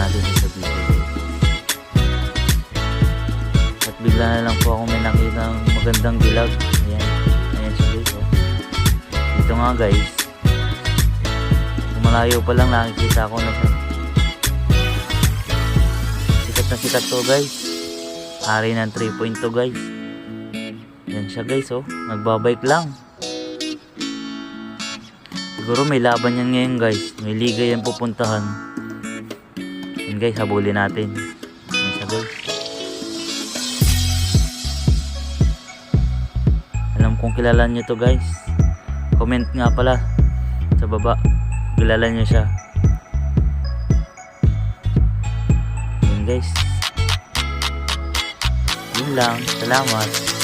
natin sa video. At bigla na lang po ako may nakita ng magandang dilag. Ayan, ayan siya guys, oh. Dito nga guys, malayo pa lang nakikita ko na siya. Sikat na sikat to guys, ari ng 3 point to guys. Yan siya guys, oh, nagbabike lang. Siguro may laban yan ngayon guys, may liga yan pupuntahan. Yan guys, habulin natin. Yan siya guys. Alam kong kilala nyo to guys, comment nga pala sa baba, kilala nyo siya. Yan guys, yun lang, salamat.